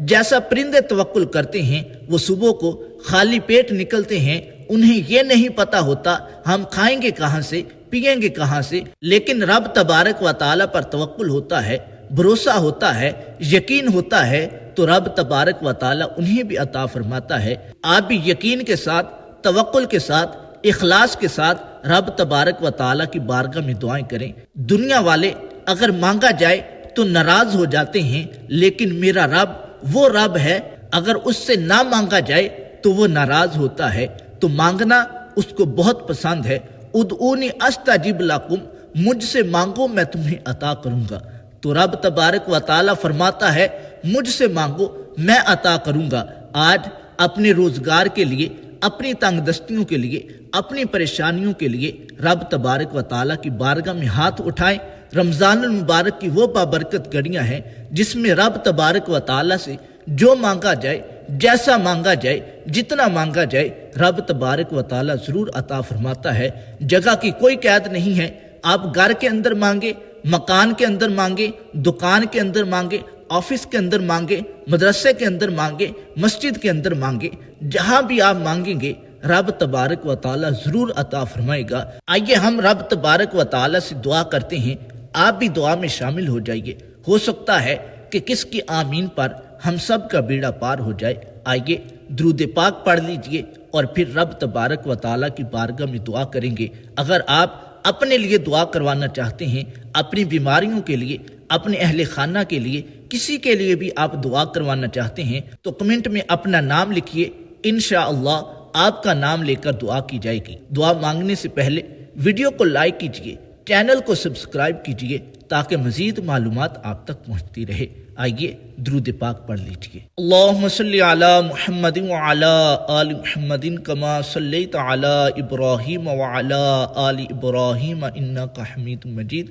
جیسا پرندے توکل کرتے ہیں، وہ صبح کو خالی پیٹ نکلتے ہیں، انہیں یہ نہیں پتا ہوتا ہم کھائیں گے کہاں سے، پیئیں گے کہاں سے، لیکن رب تبارک و تعالیٰ پر توکل ہوتا ہے، بھروسہ ہوتا ہے، یقین ہوتا ہے، تو رب تبارک و تعالیٰ انہیں بھی عطا فرماتا ہے۔ آپ بھی یقین کے ساتھ، توکل کے ساتھ، اخلاص کے ساتھ رب تبارک و تعالیٰ کی بارگاہ میں دعائیں کریں۔ دنیا والے اگر مانگا جائے تو ناراض ہو جاتے ہیں، لیکن میرا رب وہ رب ہے، اگر اس سے نہ مانگا جائے تو وہ ناراض ہوتا ہے، تو مانگنا اس کو بہت پسند ہے۔ ادعونی استجب لکم، مجھ سے مانگو میں تمہیں عطا کروں گا۔ تو رب تبارک و تعالیٰ فرماتا ہے مجھ سے مانگو میں عطا کروں گا۔ آج اپنے روزگار کے لیے، اپنی تنگ دستیوں کے لیے، اپنی پریشانیوں کے لیے رب تبارک و تعالیٰ کی بارگاہ میں ہاتھ اٹھائیں۔ رمضان المبارک کی وہ بابرکت گھڑیاں ہیں جس میں رب تبارک و تعالیٰ سے جو مانگا جائے، جیسا مانگا جائے، جتنا مانگا جائے، رب تبارک و تعالیٰ ضرور عطا فرماتا ہے۔ جگہ کی کوئی قید نہیں ہے، آپ گھر کے اندر مانگے، مکان کے اندر مانگے، دکان کے اندر مانگے، آفس کے اندر مانگے، مدرسے کے اندر مانگے، مسجد کے اندر مانگے، جہاں بھی آپ مانگیں گے رب تبارک و تعالیٰ ضرور عطا فرمائے گا۔ آئیے ہم رب تبارک و تعالیٰ سے دعا کرتے ہیں، آپ بھی دعا میں شامل ہو جائیے۔ ہو سکتا ہے کہ کس کی آمین پر ہم سب کا بیڑا پار ہو جائے۔ آئیے درود پاک پڑھ لیجئے اور پھر رب تبارک و تعالیٰ کی بارگاہ میں دعا کریں گے۔ اگر آپ اپنے لیے دعا کروانا چاہتے ہیں، اپنی بیماریوں کے لیے، اپنے اہل خانہ کے لیے، کسی کے لیے بھی آپ دعا کروانا چاہتے ہیں تو کمنٹ میں اپنا نام لکھیے، انشاءاللہ آپ کا نام لے کر دعا کی جائے گی۔ دعا مانگنے سے پہلے ویڈیو کو لائک کیجئے، چینل کو سبسکرائب کیجئے تاکہ مزید معلومات آپ تک پہنچتی رہے۔ آئیے درود پاک پڑھ لیجئے۔ اللہم صلی علی محمد وعلی آل محمد کما صلیت علی ابراہیم وعلی آل ابراہیم انک حمید مجید۔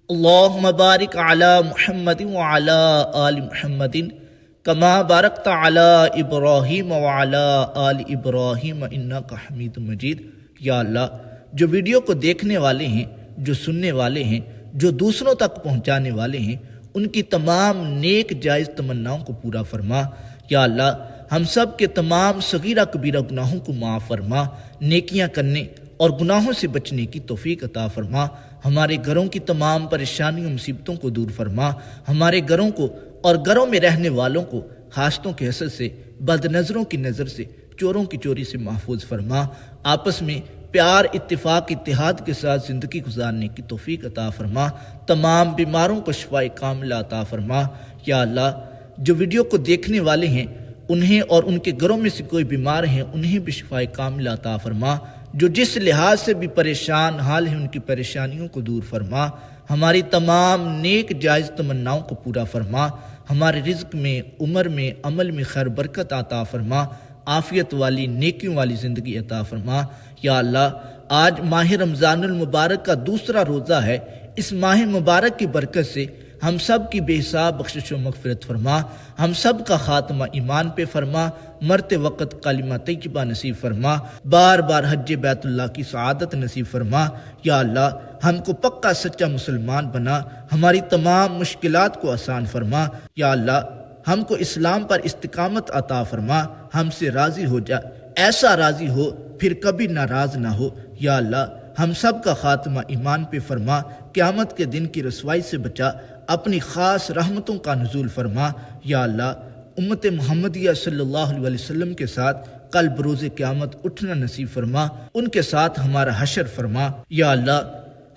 اللہم بارک علی محمد وعلی آل محمد کما بارکت علی ابراہیم وعلی آل ابراہیم انک حمید مجید۔ یا اللہ، جو ویڈیو کو دیکھنے والے ہیں، جو سننے والے ہیں، جو دوسروں تک پہنچانے والے ہیں، ان کی تمام نیک جائز تمناؤں کو پورا فرما۔ یا اللہ، ہم سب کے تمام صغیرہ کبیرہ گناہوں کو معاف فرما، نیکیاں کرنے اور گناہوں سے بچنے کی توفیق عطا فرما۔ ہمارے گھروں کی تمام پریشانیوں مصیبتوں کو دور فرما۔ ہمارے گھروں کو اور گھروں میں رہنے والوں کو حاسدوں کے حسد سے، بد نظروں کی نظر سے، چوروں کی چوری سے محفوظ فرما۔ آپس میں پیار، اتفاق، اتحاد کے ساتھ زندگی گزارنے کی توفیق عطا فرما۔ تمام بیماروں کو شفاء کاملہ عطا فرما۔ یا اللہ، جو ویڈیو کو دیکھنے والے ہیں انہیں اور ان کے گھروں میں سے کوئی بیمار ہیں انہیں بھی شفاء کاملہ عطا فرما۔ جو جس لحاظ سے بھی پریشان حال ہیں ان کی پریشانیوں کو دور فرما۔ ہماری تمام نیک جائز تمناؤں کو پورا فرما۔ ہمارے رزق میں، عمر میں، عمل میں خیر برکت عطا فرما۔ عافیت والی، نیکیوں والی زندگی عطا فرما۔ یا اللہ، آج ماہ رمضان المبارک کا دوسرا روزہ ہے۔ اس ماہ مبارک کی برکت سے ہم سب کی بے حساب بخشش و مغفرت فرما۔ ہم سب کا خاتمہ ایمان پہ فرما۔ مرتے وقت کلمہ طیبہ نصیب فرما۔ بار بار حج بیت اللہ کی سعادت نصیب فرما۔ یا اللہ، ہم کو پکا سچا مسلمان بنا۔ ہماری تمام مشکلات کو آسان فرما۔ یا اللہ، ہم کو اسلام پر استقامت عطا فرما۔ ہم سے راضی ہو جا، ایسا راضی ہو پھر کبھی ناراض نہ ہو۔ یا اللہ، ہم سب کا خاتمہ ایمان پہ فرما۔ قیامت کے دن کی رسوائی سے بچا، اپنی خاص رحمتوں کا نزول فرما۔ یا اللہ، امت محمدیہ صلی اللہ علیہ وسلم کے ساتھ کل بروز قیامت اٹھنا نصیب فرما۔ ان کے ساتھ ہمارا حشر فرما۔ یا اللہ،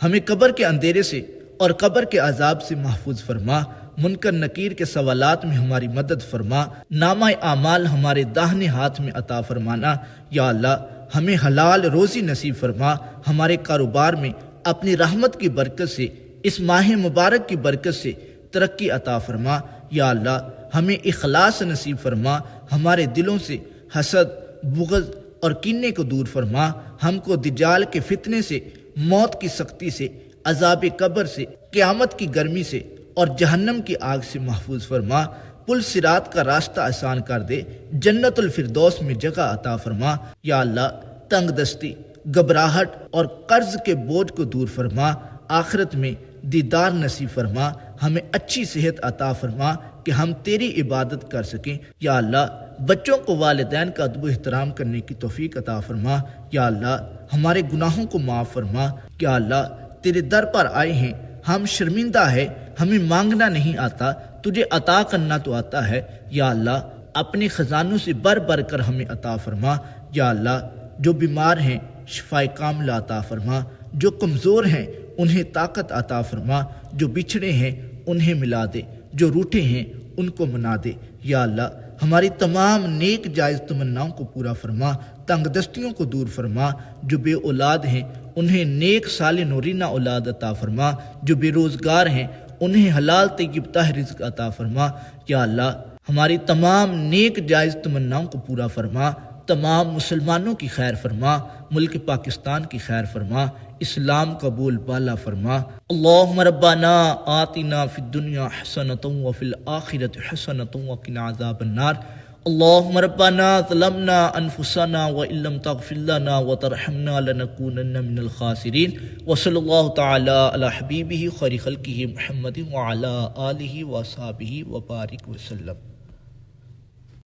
ہمیں قبر کے اندھیرے سے اور قبر کے عذاب سے محفوظ فرما۔ منکر نکیر کے سوالات میں ہماری مدد فرما۔ نامہ اعمال ہمارے داہنے ہاتھ میں عطا فرمانا۔ یا اللہ، ہمیں حلال روزی نصیب فرما۔ ہمارے کاروبار میں اپنی رحمت کی برکت سے، اس ماہ مبارک کی برکت سے ترقی عطا فرما۔ یا اللہ، ہمیں اخلاص نصیب فرما۔ ہمارے دلوں سے حسد، بغض اور کینے کو دور فرما۔ ہم کو دجال کے فتنے سے، موت کی سختی سے، عذاب قبر سے، قیامت کی گرمی سے اور جہنم کی آگ سے محفوظ فرما۔ پل صراط کا راستہ آسان کر دے، جنت الفردوس میں جگہ عطا فرما۔ یا اللہ، تنگ دستی، گھبراہٹ اور قرض کے بوجھ کو دور فرما۔ آخرت میں دیدار نصیب فرما۔ ہمیں اچھی صحت عطا فرما، کہ ہم تیری عبادت کر سکیں۔ یا اللہ بچوں کو والدین کا ادب و احترام کرنے کی توفیق عطا فرما۔ یا اللہ ہمارے گناہوں کو معاف فرما۔ یا اللہ تیرے در پر آئے ہیں، ہم شرمندہ ہے، ہمیں مانگنا نہیں آتا، تجھے عطا کرنا تو آتا ہے۔ یا اللہ اپنے خزانوں سے بر بر کر ہمیں عطا فرما۔ یا اللہ جو بیمار ہیں شفائے کاملہ عطا فرما، جو کمزور ہیں انہیں طاقت عطا فرما، جو بچھڑے ہیں انہیں ملا دے، جو روٹھے ہیں ان کو منا دے۔ یا اللہ ہماری تمام نیک جائز تمناؤں کو پورا فرما، تنگ دستیوں کو دور فرما، جو بے اولاد ہیں انہیں نیک صالح نورینہ اولاد عطا فرما، جو بے روزگار ہیں انہیں حلال طیب طاہر رزق عطا فرما۔ یا اللہ ہماری تمام نیک جائز تمناؤں کو پورا فرما، تمام مسلمانوں کی خیر فرما، ملک پاکستان کی خیر فرما، اسلام قبول بالا فرما۔ اللہم ربنا آتنا فی الدنیا حسنۃ وفی الآخرۃ حسنۃ وقنا عذاب النار۔ اللہم ربنا ظلمنا انفسنا وان لم تغفر لنا وترحمنا لنکونن من الخاسرین۔ وصلی اللہ تعالی علی حبیبہ خیر خلقہ محمد وعلی آلہ وصحبہ وبارک وسلم۔